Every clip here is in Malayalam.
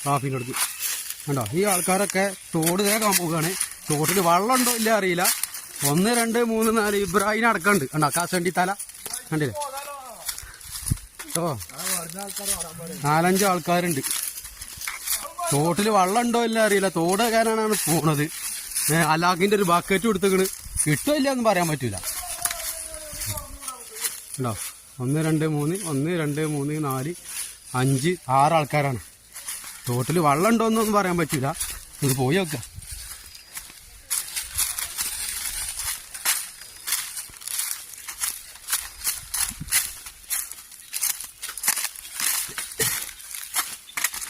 റാഫിൻ്റെ അടുത്ത് കണ്ടോ. ഈ ആൾക്കാരൊക്കെ തോട് കേൾക്കാൻ പോവുകയാണ്. തോട്ടിൽ വെള്ളം ഉണ്ടോ ഇല്ല അറിയില്ല. 1 2 3 4 ഇബ്രാഹിം അടക്കമുണ്ട്. കണ്ടോ കാസണ്ടി തല കണ്ടില്ലേ. ഓ 4-5 ആൾക്കാരുണ്ട്. തോട്ടിൽ വെള്ളം ഉണ്ടോ ഇല്ല അറിയില്ല. തോട് കേറാനാണ് പോണത്. അലാഖിന്റെ ഒരു ബക്കറ്റ് കൊടുത്തേക്കണ്. കിട്ടോ ഇല്ല എന്ന് പറയാൻ പറ്റൂല. ഉണ്ടോ 1 2 3 1 2 3 4 5 6 ആൾക്കാരാണ്. തോട്ടിൽ വെള്ളം ഉണ്ടോ എന്നൊന്നും പറയാൻ പറ്റൂല. ഇത് പോയി നോക്കാം.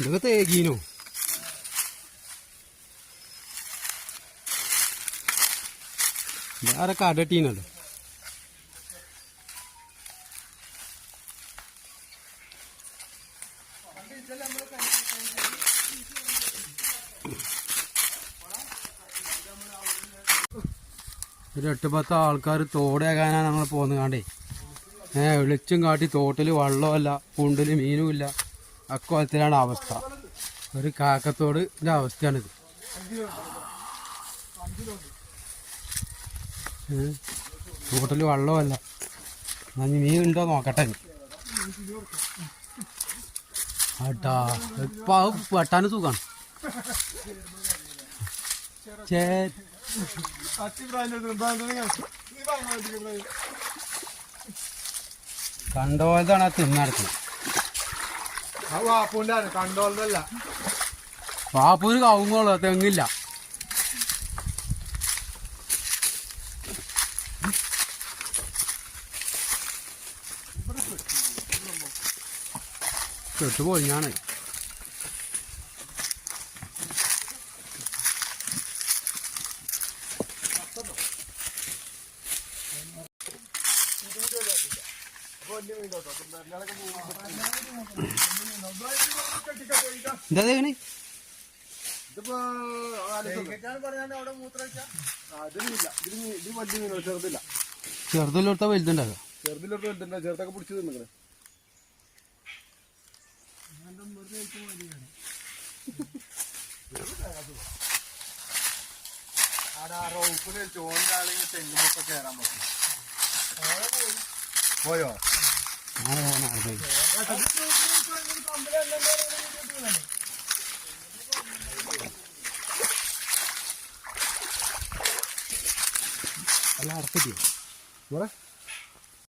ഇതൊക്കെ തേകീനോ. വേറെ കടട്ടീനല്ലോ. ഒരു 8-10 ആൾക്കാർ തോടേകാനാണ് നമ്മൾ പോകുന്നത്. കാണ്ടേ വെളിച്ചും കാട്ടി തോട്ടിൽ വെള്ളമല്ല, കുണ്ടിൽ മീനുമില്ല. അക്കോലത്തിലാണ് അവസ്ഥ. ഒരു കാക്കത്തോടിൻ്റെ അവസ്ഥയാണിത്. തോട്ടിൽ വെള്ളമല്ല. മീനുണ്ടോ നോക്കട്ടെ. ആട്ടാ ഇപ്പം വെട്ടാൻ സുഖമാണ്. കണ്ടോലതാണ് ആ തിന്നടക്കുന്നത്. കണ്ടോലല്ല, പാപ്പൂര് കവുങ്ങോളൂ, തെങ്ങില്ല. കെട്ടുപോയി ഞാൻ. എന്താ തേക്കണേ? ചെറുതിലോട്ടാ വലുതുണ്ടാകുക. ചെറുതൊക്കെ പിടിച്ചു തിന്നേ. റോപ്പിന് ചോറിനാണെങ്കിൽ തെങ്ങുമൊക്കെ കയറാൻ പറ്റും. പോയോ? അല്ല അർപ്പിക്കോ.